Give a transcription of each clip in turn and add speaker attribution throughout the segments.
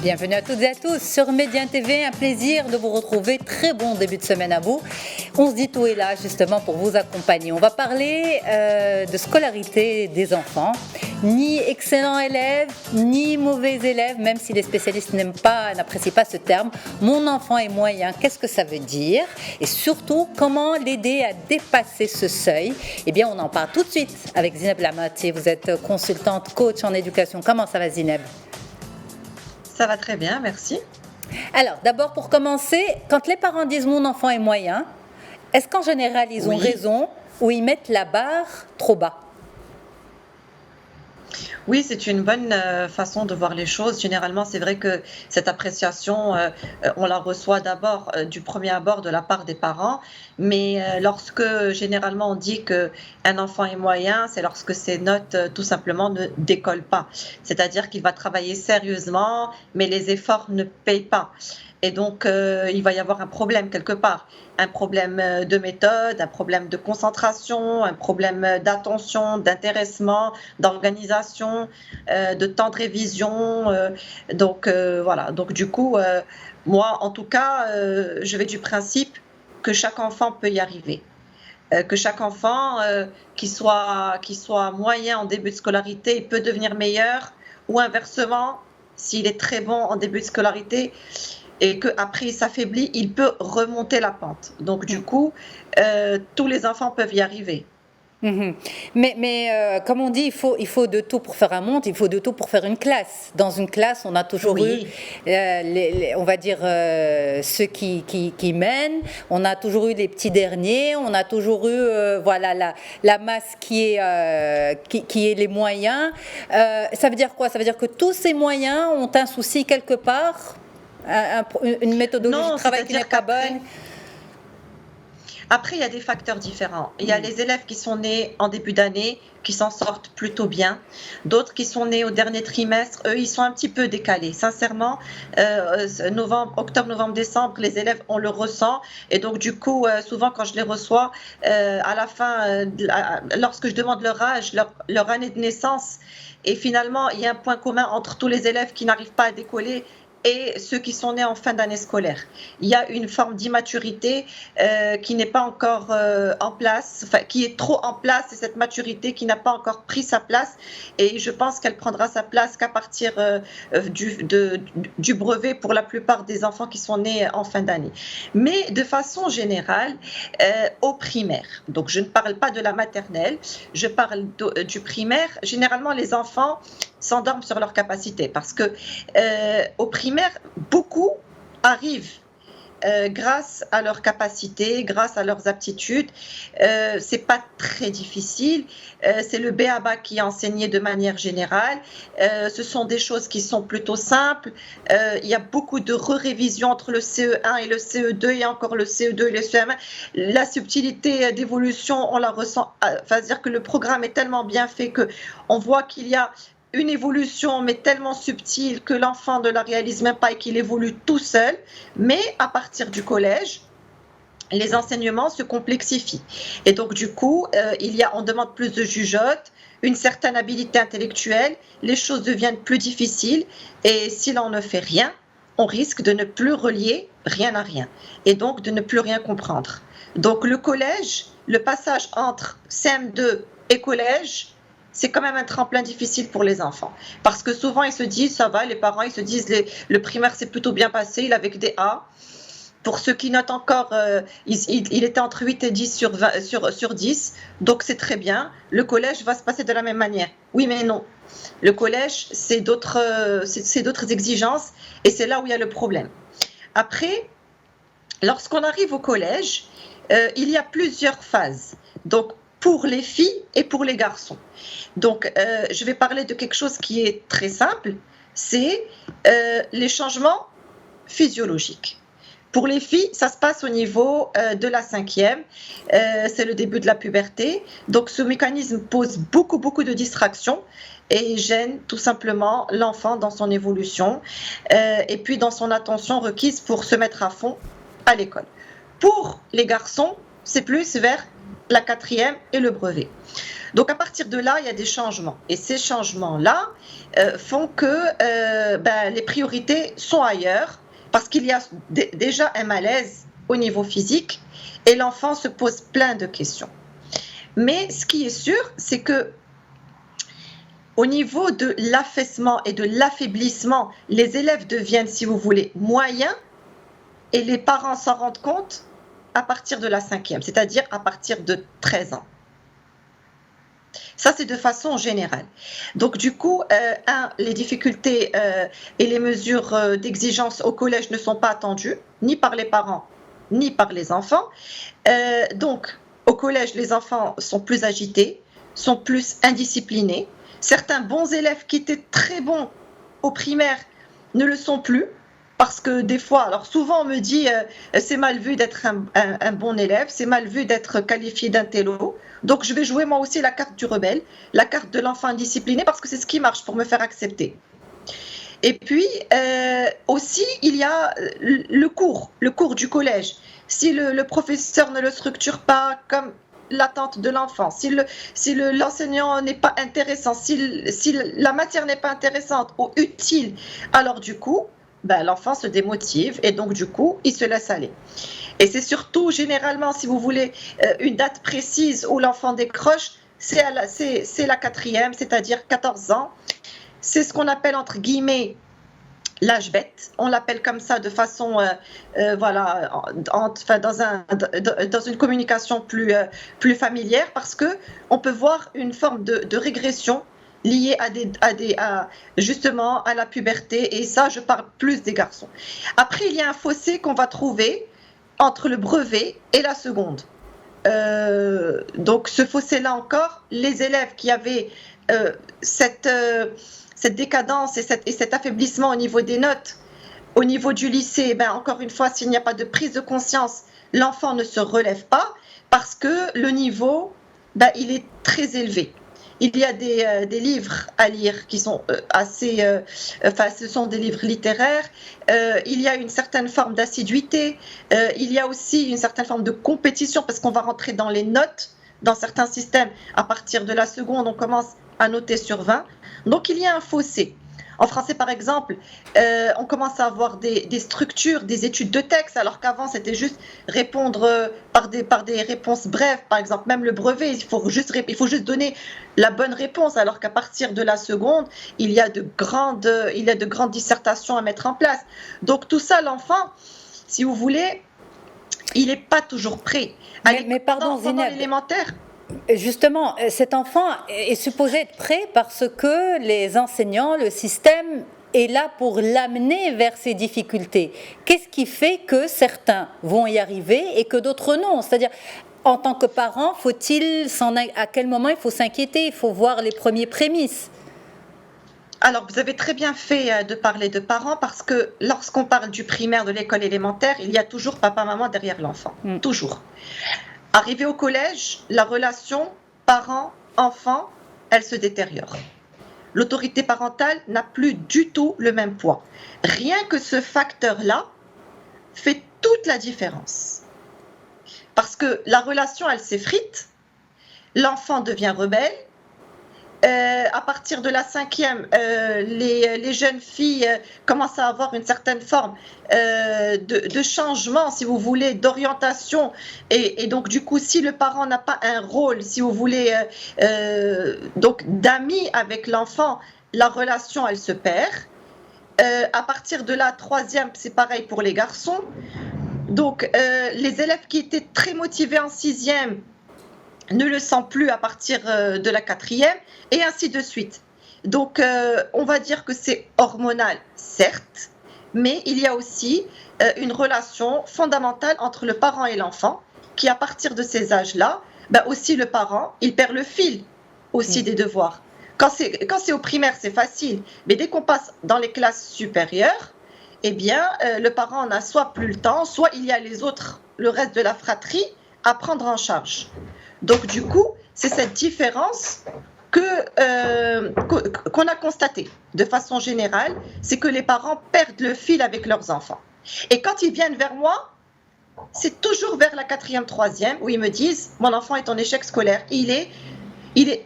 Speaker 1: Bienvenue à toutes et à tous sur Média TV, un plaisir de vous retrouver, très bon début de semaine à vous. On se dit tout est là justement pour vous accompagner. On va parler de scolarité des enfants, ni excellent élève, ni mauvais élève, même si les spécialistes n'apprécient pas ce terme. Mon enfant est moyen, qu'est-ce que ça veut dire? Et surtout, comment l'aider à dépasser ce seuil? Eh bien, on en parle tout de suite avec Zineb Lamati. Vous êtes consultante, coach en éducation. Comment ça va, Zineb?
Speaker 2: Ça va très bien, merci.
Speaker 1: Alors, d'abord, pour commencer, quand les parents disent « mon enfant est moyen », est-ce qu'en général, ils ont raison ou ils mettent la barre trop bas?
Speaker 2: Oui, c'est une bonne façon de voir les choses. Généralement, c'est vrai que cette appréciation, on la reçoit d'abord du premier abord de la part des parents, mais lorsque généralement on dit qu'un enfant est moyen, c'est lorsque ses notes tout simplement ne décollent pas. C'est-à-dire qu'il va travailler sérieusement, mais les efforts ne payent pas. Et donc, il va y avoir un problème quelque part. Un problème de méthode, un problème de concentration, un problème d'attention, d'intéressement, d'organisation, de temps de révision. Donc, voilà. Donc, du coup, moi, en tout cas, je vais du principe que chaque enfant peut y arriver. Que chaque enfant, qui soit moyen en début de scolarité, il peut devenir meilleur, ou inversement, s'il est très bon en début de scolarité, et qu'après il s'affaiblit, il peut remonter la pente. Donc du coup, tous les enfants peuvent y arriver.
Speaker 1: Mais comme on dit, il faut de tout pour faire un monde, il faut de tout pour faire une classe. Dans une classe, on a toujours eu, on va dire, ceux qui mènent, on a toujours eu les petits derniers, on a toujours eu la masse qui est les moyens. Ça veut dire quoi? Ça veut dire que tous ces moyens ont un souci quelque part, une méthodologie de travail qui n'est pas bonne?
Speaker 2: Après, il y a des facteurs différents. Il y a les élèves qui sont nés en début d'année, qui s'en sortent plutôt bien. D'autres qui sont nés au dernier trimestre, eux, ils sont un petit peu décalés. Sincèrement, octobre, novembre, décembre, les élèves, on le ressent. Et donc, du coup, souvent, quand je les reçois, à la fin, lorsque je demande leur âge, leur année de naissance, et finalement, il y a un point commun entre tous les élèves qui n'arrivent pas à décoller et ceux qui sont nés en fin d'année scolaire. Il y a une forme d'immaturité qui n'est pas encore en place, enfin qui est trop en place, et cette maturité qui n'a pas encore pris sa place, et je pense qu'elle prendra sa place qu'à partir du brevet pour la plupart des enfants qui sont nés en fin d'année. Mais de façon générale, au primaire, donc je ne parle pas de la maternelle, je parle du primaire, généralement les enfants s'endorment sur leur capacité parce que au primaire, beaucoup arrivent grâce à leurs capacités, grâce à leurs aptitudes. C'est pas très difficile. C'est le b.a.-ba qui est enseigné de manière générale. Ce sont des choses qui sont plutôt simples. Il y a beaucoup de révisions entre le CE1 et le CE2 et encore le CE2 et le CE1. La subtilité d'évolution, on la ressent. Enfin, dire que le programme est tellement bien fait que on voit qu'il y a une évolution, mais tellement subtile que l'enfant ne la réalise même pas et qu'il évolue tout seul. Mais à partir du collège, les enseignements se complexifient. Et donc, du coup, on demande plus de jugeote, une certaine habilité intellectuelle, les choses deviennent plus difficiles, et si l'on ne fait rien, on risque de ne plus relier rien à rien, et donc de ne plus rien comprendre. Donc, le collège, le passage entre CM2 et collège, c'est quand même un tremplin difficile pour les enfants. Parce que souvent, ils se disent, ça va, les parents, ils se disent, le primaire s'est plutôt bien passé, il avait que des A. Pour ceux qui notent encore, il était entre 8 et 10 sur 10, donc c'est très bien. Le collège va se passer de la même manière. Oui, mais non. Le collège, c'est d'autres exigences, et c'est là où il y a le problème. Après, lorsqu'on arrive au collège, il y a plusieurs phases. Donc, pour les filles et pour les garçons. Donc, je vais parler de quelque chose qui est très simple, c'est les changements physiologiques. Pour les filles, ça se passe au niveau de la 5e, c'est le début de la puberté. Donc, ce mécanisme pose beaucoup de distractions et gêne tout simplement l'enfant dans son évolution et puis dans son attention requise pour se mettre à fond à l'école. Pour les garçons, c'est plus vers la quatrième et le brevet. Donc à partir de là, il y a des changements. Et ces changements-là font que les priorités sont ailleurs parce qu'il y a déjà un malaise au niveau physique et l'enfant se pose plein de questions. Mais ce qui est sûr, c'est que au niveau de l'affaissement et de l'affaiblissement, les élèves deviennent, si vous voulez, moyens et les parents s'en rendent compte à partir de la 5e, c'est-à-dire à partir de 13 ans. Ça, c'est de façon générale. Donc, du coup, les difficultés et les mesures d'exigence au collège ne sont pas attendues, ni par les parents, ni par les enfants. Donc, au collège, les enfants sont plus agités, sont plus indisciplinés. Certains bons élèves qui étaient très bons au primaire ne le sont plus. Parce que des fois, alors souvent on me dit c'est mal vu d'être un bon élève, c'est mal vu d'être qualifié d'intello. Donc je vais jouer moi aussi la carte du rebelle, la carte de l'enfant indiscipliné parce que c'est ce qui marche pour me faire accepter. Et puis aussi il y a le cours du collège. Si le professeur ne le structure pas comme l'attente de l'enfant, si l'enseignant n'est pas intéressant, si la matière n'est pas intéressante ou utile, alors du coup, l'enfant se démotive et donc du coup, il se laisse aller. Et c'est surtout, généralement, si vous voulez, une date précise où l'enfant décroche, c'est la 4e, c'est-à-dire 14 ans. C'est ce qu'on appelle, entre guillemets, l'âge bête. On l'appelle comme ça de façon, dans une communication plus familière parce qu'on peut voir une forme de régression liées justement à la puberté, et ça je parle plus des garçons. Après il y a un fossé qu'on va trouver entre le brevet et la seconde. Donc ce fossé là encore, les élèves qui avaient cette décadence et cet affaiblissement au niveau des notes, au niveau du lycée, encore une fois, s'il n'y a pas de prise de conscience, l'enfant ne se relève pas parce que le niveau il est très élevé. Il y a des livres à lire qui sont ce sont des livres littéraires. Il y a une certaine forme d'assiduité. Il y a aussi une certaine forme de compétition parce qu'on va rentrer dans les notes. Dans certains systèmes, à partir de la seconde, on commence à noter sur 20. Donc, il y a un fossé. En français, par exemple, on commence à avoir des structures, des études de texte, alors qu'avant, c'était juste répondre par des réponses brèves. Par exemple, même le brevet, il faut juste donner la bonne réponse, alors qu'à partir de la seconde, il y a de grandes dissertations à mettre en place. Donc, tout ça, l'enfant, si vous voulez, il n'est pas toujours prêt.
Speaker 1: Mais pardon,
Speaker 2: pendant l'élémentaire.
Speaker 1: Justement, cet enfant est supposé être prêt parce que les enseignants, le système est là pour l'amener vers ces difficultés. Qu'est-ce qui fait que certains vont y arriver et que d'autres non ? C'est-à-dire, en tant que parent, à quel moment il faut s'inquiéter ? Il faut voir les premiers prémices.
Speaker 2: Alors, vous avez très bien fait de parler de parents parce que lorsqu'on parle du primaire, de l'école élémentaire, il y a toujours papa-maman derrière l'enfant. Toujours. Arrivé au collège, la relation parent-enfant, elle se détériore. L'autorité parentale n'a plus du tout le même poids. Rien que ce facteur-là fait toute la différence. Parce que la relation, elle s'effrite, l'enfant devient rebelle. À partir de la 5e, les jeunes filles commencent à avoir une certaine forme de changement, si vous voulez, d'orientation. Et donc, du coup, si le parent n'a pas un rôle, si vous voulez, donc d'amis avec l'enfant, la relation, elle se perd. À partir de la 3e, c'est pareil pour les garçons. Donc, les élèves qui étaient très motivés en 6e, ne le sent plus à partir de la 4e, et ainsi de suite. Donc, on va dire que c'est hormonal, certes, mais il y a aussi une relation fondamentale entre le parent et l'enfant, qui à partir de ces âges-là, aussi le parent, il perd le fil aussi des devoirs. Quand c'est au primaire, c'est facile, mais dès qu'on passe dans les classes supérieures, eh bien, le parent n'a soit plus le temps, soit il y a le reste de la fratrie à prendre en charge. Donc, du coup, c'est cette différence qu'on a constatée de façon générale, c'est que les parents perdent le fil avec leurs enfants. Et quand ils viennent vers moi, c'est toujours vers la 4e, 3e, où ils me disent, mon enfant est en échec scolaire.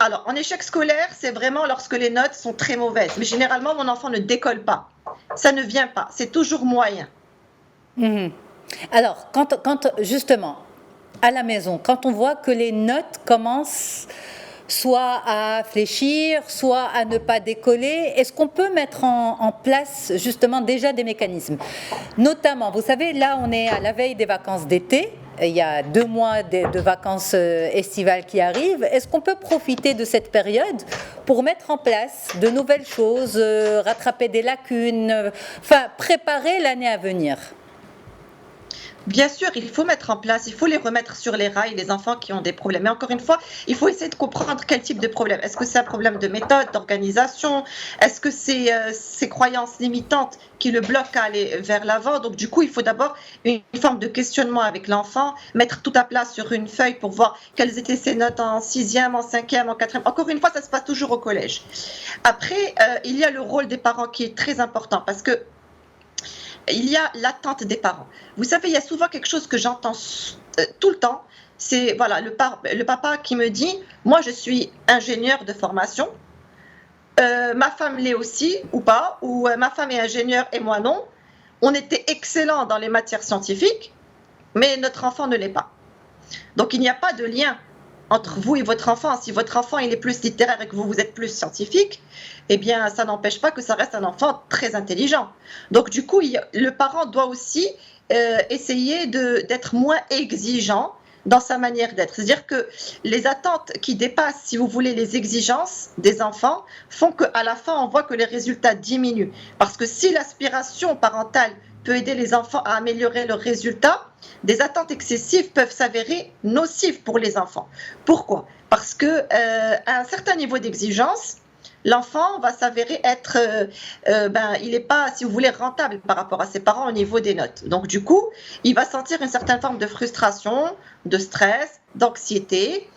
Speaker 2: Alors, en échec scolaire, c'est vraiment lorsque les notes sont très mauvaises. Mais généralement, mon enfant ne décolle pas. Ça ne vient pas. C'est toujours moyen.
Speaker 1: Mhm. Alors, quand justement, à la maison, quand on voit que les notes commencent soit à fléchir, soit à ne pas décoller, est-ce qu'on peut mettre en place justement déjà des mécanismes? Notamment, vous savez, là on est à la veille des vacances d'été, il y a 2 mois de vacances estivales qui arrivent. Est-ce qu'on peut profiter de cette période pour mettre en place de nouvelles choses, rattraper des lacunes, enfin préparer l'année à venir?
Speaker 2: Bien sûr, il faut mettre en place, il faut les remettre sur les rails, les enfants qui ont des problèmes. Mais encore une fois, il faut essayer de comprendre quel type de problème. Est-ce que c'est un problème de méthode, d'organisation? Est-ce que c'est ces croyances limitantes qui le bloquent à aller vers l'avant? Donc du coup, il faut d'abord une forme de questionnement avec l'enfant, mettre tout à plat sur une feuille pour voir quelles étaient ses notes en 6e, en 5e, en 4e. Encore une fois, ça se passe toujours au collège. Après, il y a le rôle des parents qui est très important parce que il y a l'attente des parents. Vous savez, il y a souvent quelque chose que j'entends tout le temps. C'est voilà, le papa qui me dit, moi je suis ingénieur de formation, ma femme l'est aussi ou pas, ou ma femme est ingénieure et moi non. On était excellents dans les matières scientifiques, mais notre enfant ne l'est pas. Donc il n'y a pas de lien entre vous et votre enfant. Si votre enfant il est plus littéraire et que vous êtes plus scientifique, eh bien ça n'empêche pas que ça reste un enfant très intelligent. Donc du coup, le parent doit aussi essayer d'être moins exigeant dans sa manière d'être. C'est-à-dire que les attentes qui dépassent, si vous voulez, les exigences des enfants font qu'à la fin, on voit que les résultats diminuent. Parce que si l'aspiration parentale peut aider les enfants à améliorer leurs résultats, des attentes excessives peuvent s'avérer nocives pour les enfants. Pourquoi? Parce que à un certain niveau d'exigence, l'enfant va s'avérer être, il n'est pas, si vous voulez, rentable par rapport à ses parents au niveau des notes. Donc du coup, il va sentir une certaine forme de frustration, de stress, d'anxiété,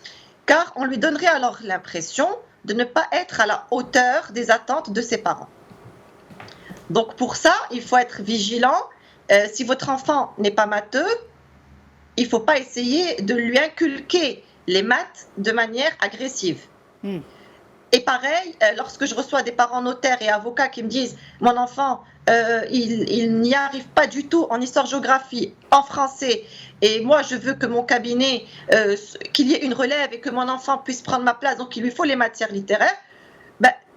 Speaker 2: car on lui donnerait alors l'impression de ne pas être à la hauteur des attentes de ses parents. Donc pour ça, il faut être vigilant. Si votre enfant n'est pas matheux, il ne faut pas essayer de lui inculquer les maths de manière agressive. Et pareil, lorsque je reçois des parents notaires et avocats qui me disent « Mon enfant, il n'y arrive pas du tout en histoire-géographie, en français, et moi je veux que mon cabinet, qu'il y ait une relève et que mon enfant puisse prendre ma place, donc il lui faut les matières littéraires »,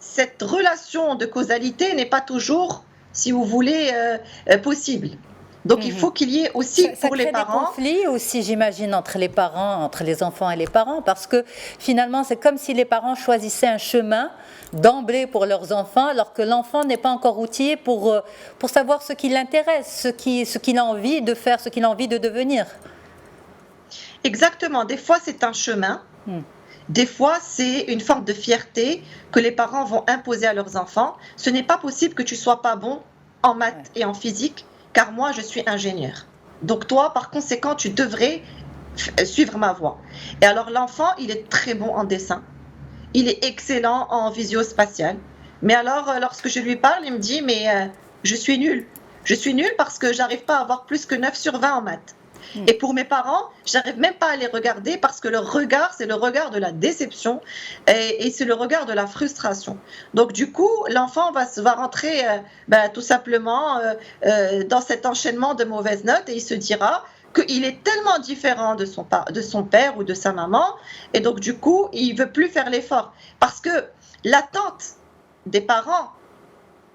Speaker 2: cette relation de causalité n'est pas toujours, si vous voulez, possible. Donc il faut qu'il y ait aussi
Speaker 1: ça
Speaker 2: pour les parents...
Speaker 1: Ça crée des conflits aussi, j'imagine, entre les parents, entre les enfants et les parents, parce que finalement c'est comme si les parents choisissaient un chemin d'emblée pour leurs enfants, alors que l'enfant n'est pas encore outillé pour savoir ce qui l'intéresse, ce qu'il a envie de faire, ce qu'il a envie de devenir.
Speaker 2: Exactement, des fois c'est un chemin. Des fois, c'est une forme de fierté que les parents vont imposer à leurs enfants. Ce n'est pas possible que tu sois pas bon en maths et en physique, car moi, je suis ingénieur. Donc toi, par conséquent, tu devrais suivre ma voie. Et alors l'enfant, il est très bon en dessin. Il est excellent en visio-spatial. Mais alors, lorsque je lui parle, il me dit, mais je suis nul. Je suis nul parce que j'arrive pas à avoir plus que 9 sur 20 en maths. Et pour mes parents, j'arrive même pas à les regarder parce que leur regard, c'est le regard de la déception et c'est le regard de la frustration. Donc du coup, l'enfant va rentrer tout simplement dans cet enchaînement de mauvaises notes et il se dira qu'il est tellement différent de son père ou de sa maman et donc du coup, il veut plus faire l'effort parce que l'attente des parents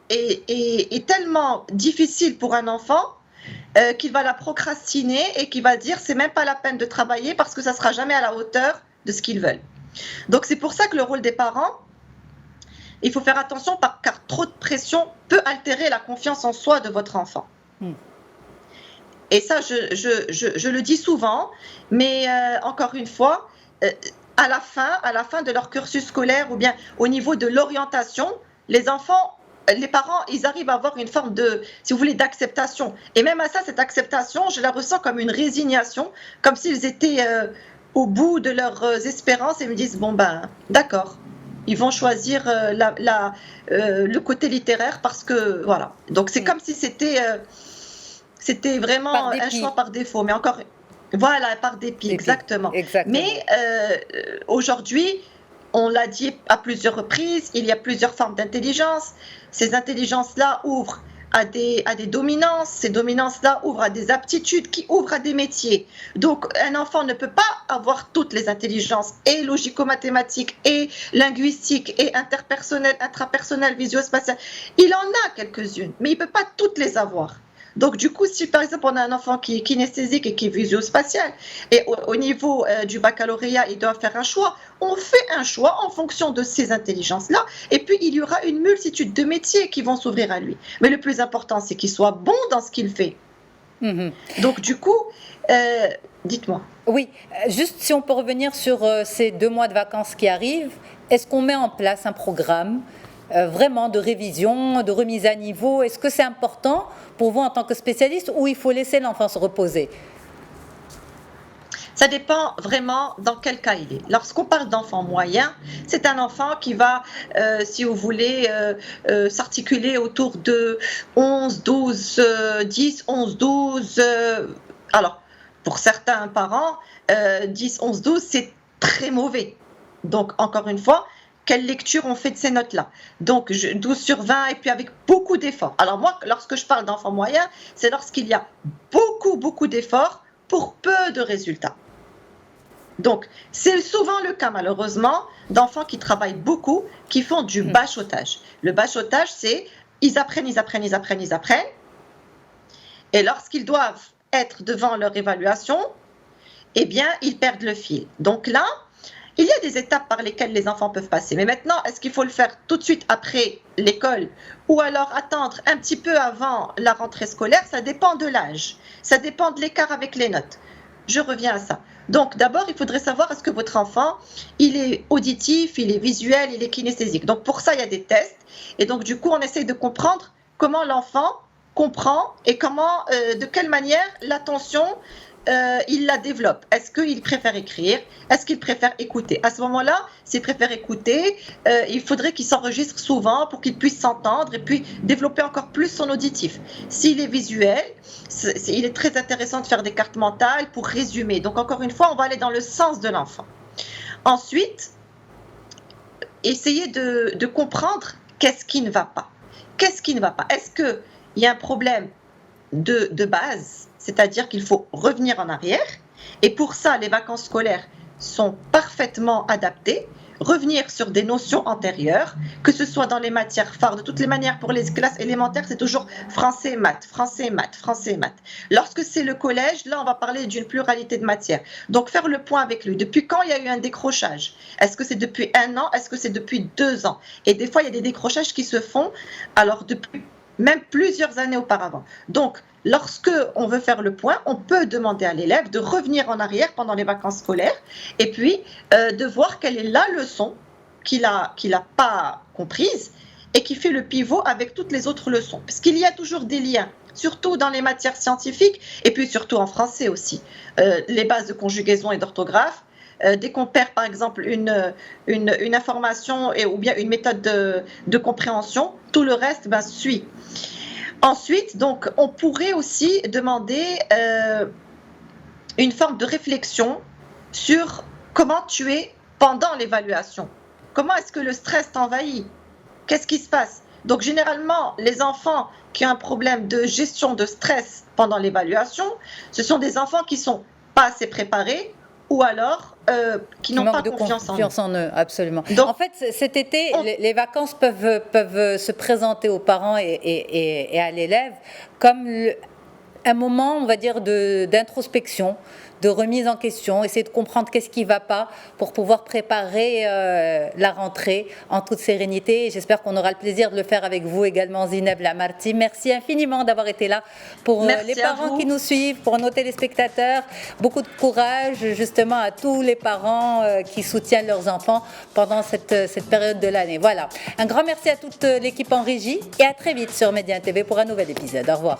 Speaker 2: est tellement difficile pour un enfant qu'il va la procrastiner et qu'il va dire c'est même pas la peine de travailler parce que ça sera jamais à la hauteur de ce qu'ils veulent. Donc c'est pour ça que le rôle des parents, il faut faire attention car trop de pression peut altérer la confiance en soi de votre enfant. Et ça je le dis souvent, mais encore une fois, à la fin de leur cursus scolaire ou bien au niveau de l'orientation, les parents, ils arrivent à avoir une forme de, si vous voulez, d'acceptation. Et même à ça, cette acceptation, je la ressens comme une résignation, comme s'ils étaient au bout de leurs espérances et me disent, bon d'accord, ils vont choisir le côté littéraire parce que, voilà. Donc c'est comme si c'était c'était vraiment
Speaker 1: Par
Speaker 2: un
Speaker 1: dépit.
Speaker 2: choix par défaut. Mais encore, voilà, par dépit,
Speaker 1: Dépit.
Speaker 2: exactement.
Speaker 1: Exactement.
Speaker 2: Mais aujourd'hui, on l'a dit à plusieurs reprises, il y a plusieurs formes d'intelligence. Ces intelligences-là ouvrent à des dominances, ces dominances-là ouvrent à des aptitudes qui ouvrent à des métiers. Donc un enfant ne peut pas avoir toutes les intelligences, et logico-mathématiques, et linguistiques, et interpersonnelles, intrapersonnelles, visio-spatiales. Il en a quelques-unes, mais il ne peut pas toutes les avoir. Donc, du coup, si par exemple on a un enfant qui est kinesthésique et qui est visio-spatial, et au niveau du baccalauréat, il doit faire un choix, on fait un choix en fonction de ces intelligences-là, et puis il y aura une multitude de métiers qui vont s'ouvrir à lui. Mais le plus important, c'est qu'il soit bon dans ce qu'il fait. Donc, du coup, dites-moi.
Speaker 1: Oui, juste si on peut revenir sur ces 2 mois de vacances qui arrivent, est-ce qu'on met en place un programme vraiment de révision, de remise à niveau? Est-ce que c'est important pour vous en tant que spécialiste ou il faut laisser l'enfant se reposer?
Speaker 2: Ça dépend vraiment dans quel cas il est. Lorsqu'on parle d'enfant moyen, c'est un enfant qui va, si vous voulez, s'articuler autour de 11, 12, 10, 11, 12. Alors, pour certains parents, 10, 11, 12, c'est très mauvais. Donc, encore une fois, quelle lecture on fait de ces notes-là? Donc, 12 sur 20 et puis avec beaucoup d'efforts. Alors moi, lorsque je parle d'enfant moyen, c'est lorsqu'il y a beaucoup d'efforts pour peu de résultats. Donc, c'est souvent le cas, malheureusement, d'enfants qui travaillent beaucoup, qui font du bachotage. Le bachotage, c'est ils apprennent. Et lorsqu'ils doivent être devant leur évaluation, eh bien, ils perdent le fil. Donc là, il y a des étapes par lesquelles les enfants peuvent passer. Mais maintenant, est-ce qu'il faut le faire tout de suite après l'école ou alors attendre un petit peu avant la rentrée scolaire? Ça dépend de l'âge. Ça dépend de l'écart avec les notes. Je reviens à ça. Donc d'abord, il faudrait savoir est-ce que votre enfant, il est auditif, il est visuel, il est kinesthésique. Donc pour ça, il y a des tests. Et donc du coup, on essaye de comprendre comment l'enfant comprend et comment, de quelle manière l'attention il la développe. Est-ce qu'il préfère écrire? Est-ce qu'il préfère écouter? À ce moment-là, s'il préfère écouter, il faudrait qu'il s'enregistre souvent pour qu'il puisse s'entendre et puis développer encore plus son auditif. S'il est visuel, il est très intéressant de faire des cartes mentales pour résumer. Donc encore une fois, on va aller dans le sens de l'enfant. Ensuite, essayer de comprendre qu'est-ce qui ne va pas. Qu'est-ce qui ne va pas? Est-ce qu'il y a un problème de base? C'est-à-dire qu'il faut revenir en arrière. Et pour ça, les vacances scolaires sont parfaitement adaptées. Revenir sur des notions antérieures, que ce soit dans les matières phares. De toutes les manières, pour les classes élémentaires, c'est toujours français, maths, français, maths, français, maths. Lorsque c'est le collège, là, on va parler d'une pluralité de matières. Donc, faire le point avec lui. Depuis quand il y a eu un décrochage? Est-ce que c'est depuis 1 an? Est-ce que c'est depuis 2 ans? Et des fois, il y a des décrochages qui se font, alors depuis même plusieurs années auparavant. Donc, lorsque on veut faire le point, on peut demander à l'élève de revenir en arrière pendant les vacances scolaires et puis de voir quelle est la leçon qu'il a pas comprise et qui fait le pivot avec toutes les autres leçons. Parce qu'il y a toujours des liens, surtout dans les matières scientifiques et puis surtout en français aussi. Les bases de conjugaison et d'orthographe. Dès qu'on perd par exemple une information ou bien une méthode de compréhension, tout le reste suit. Ensuite, donc, on pourrait aussi demander une forme de réflexion sur comment tu es pendant l'évaluation. Comment est-ce que le stress t'envahit? Qu'est-ce qui se passe? Donc, généralement, les enfants qui ont un problème de gestion de stress pendant l'évaluation, ce sont des enfants qui ne sont pas assez préparés ou alors qui n'ont pas confiance en eux.
Speaker 1: Absolument. Donc, en fait, cet été, les vacances peuvent se présenter aux parents et à l'élève comme un moment, on va dire, d'introspection, de remise en question, essayer de comprendre qu'est-ce qui ne va pas pour pouvoir préparer la rentrée en toute sérénité. Et j'espère qu'on aura le plaisir de le faire avec vous également, Zineb Lamarty. Merci infiniment d'avoir été là pour les parents qui nous suivent, pour nos téléspectateurs. Beaucoup de courage justement à tous les parents qui soutiennent leurs enfants pendant cette période de l'année. Voilà. Un grand merci à toute l'équipe en régie et à très vite sur Média TV pour un nouvel épisode. Au revoir.